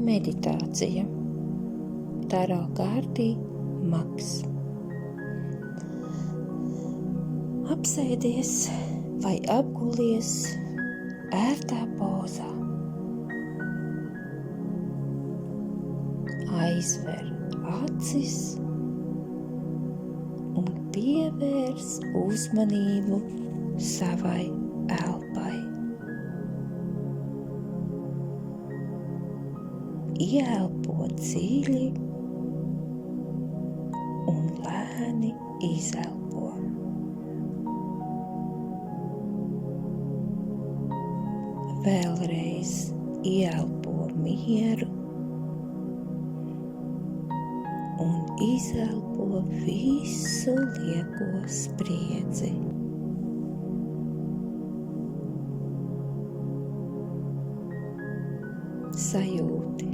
meditācija. Taro kārtī Maks. Apsēdies vai apgulies ērtā pozā. Aizver acis un pievērs uzmanību savai elpai. Ieelpo dziļi un lēni izelpo. Vēlreiz ieelpo mieru un izelpo visu lieko spriedzi. Sajūti,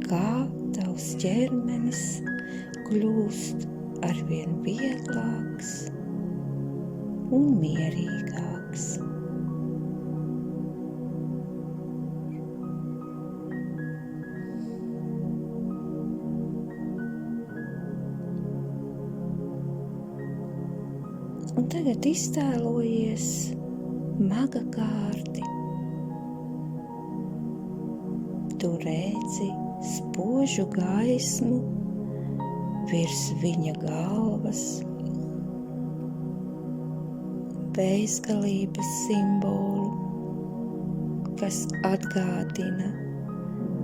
kā tavs ķermenis kļūst arvien vieglāks un mierīgāks. Un tagad iztēlojies maga kārti. Tu redzi spožu gaismu virs viņa galvas, bezgalības simbolu, kas atgādina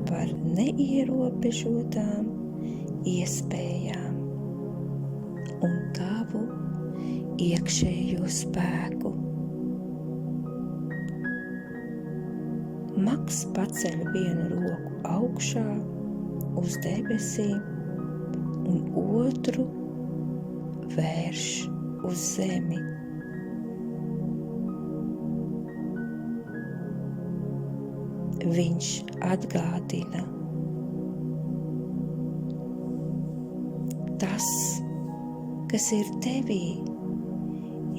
par neierobežotām iespējām un tavu iekšējo spēku. Maks paceļ vienu roku augšā uz debesīm un otru vērš uz zemi. Viņš atgādina: tas, kas ir tevī,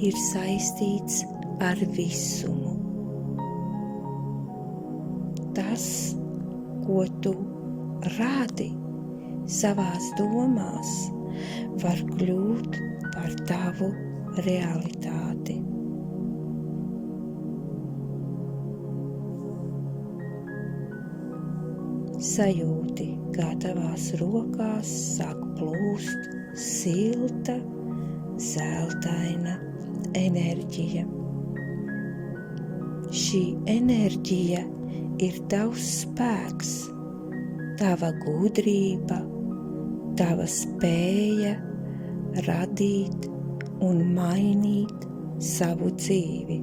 ir saistīts ar visumu. Tas, ko tu rādi savās domās, var kļūt par tavu realitāti. Sajūti, kā tavās rokās sāk plūst silta, zeltaina enerģija. Šī enerģija ir tavs spēks, tava gudrība, tava spēja radīt un mainīt savu dzīvi.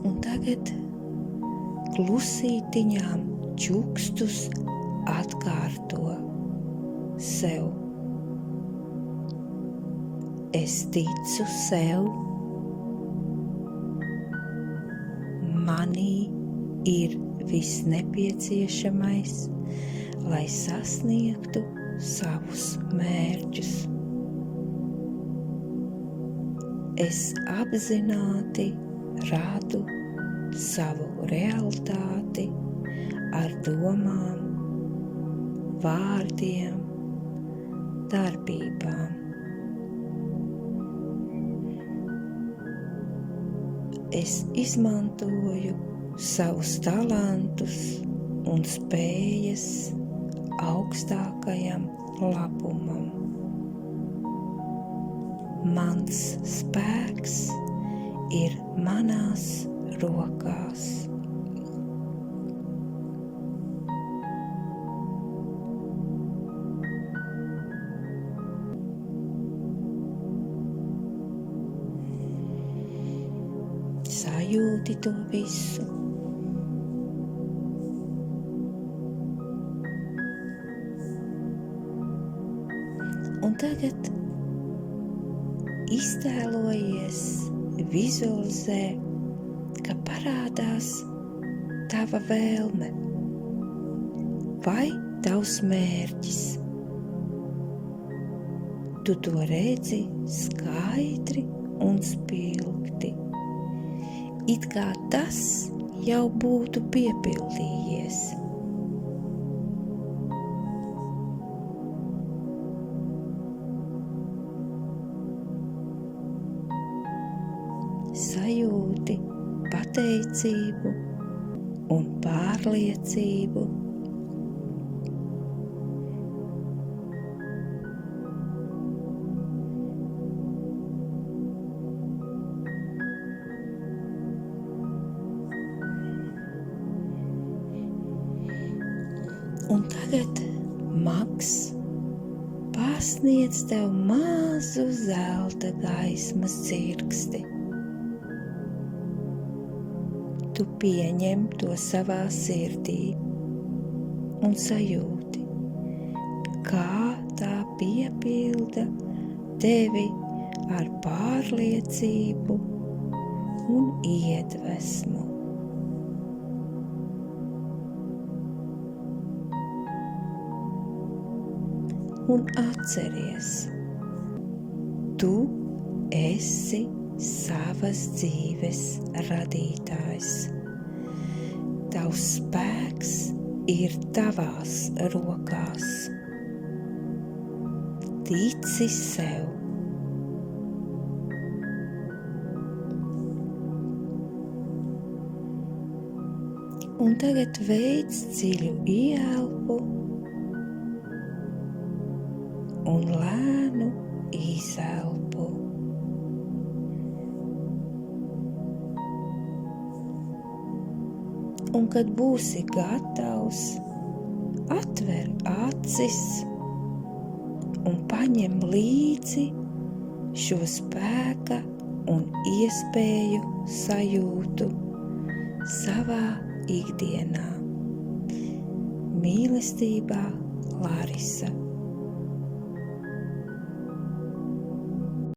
Un tagad klusītiņām čukstus atkārto sev. Es ticu sev. Manī ir viss nepieciešamais, lai sasniegtu savus mērķus. Es apzināti rādu savu realitāti ar domām, vārdiem, darbībām. Es izmantoju savus talantus un spējas augstākajam labumam. Mans spēks ir manās rokās. Sajūti to visu. Un tagad iztēlojies, vizualizē, ka parādās tava vēlme vai tavs mērķis. Tu to redzi skaidri un spilgti. it kā tas jau būtu piepildījies. Sajūti pateicību un pārliecību. Un tagad Maks pasniedz tev mazu zelta gaismas dzirksti. Tu pieņem to savā sirdī un sajūti, kā tā piepilda tevi ar pārliecību un iedvesmu. Un atceries, tu esi savas dzīves radītājs. Tavs spēks ir tavās rokās. Tici sev. Un tagad veic dziļu ieelpu un lēnu izelpu. Un, kad būsi gatavs, atver acis un paņem līdzi šo spēka un iespēju sajūtu savā ikdienā. Mīlestībā, Larisa.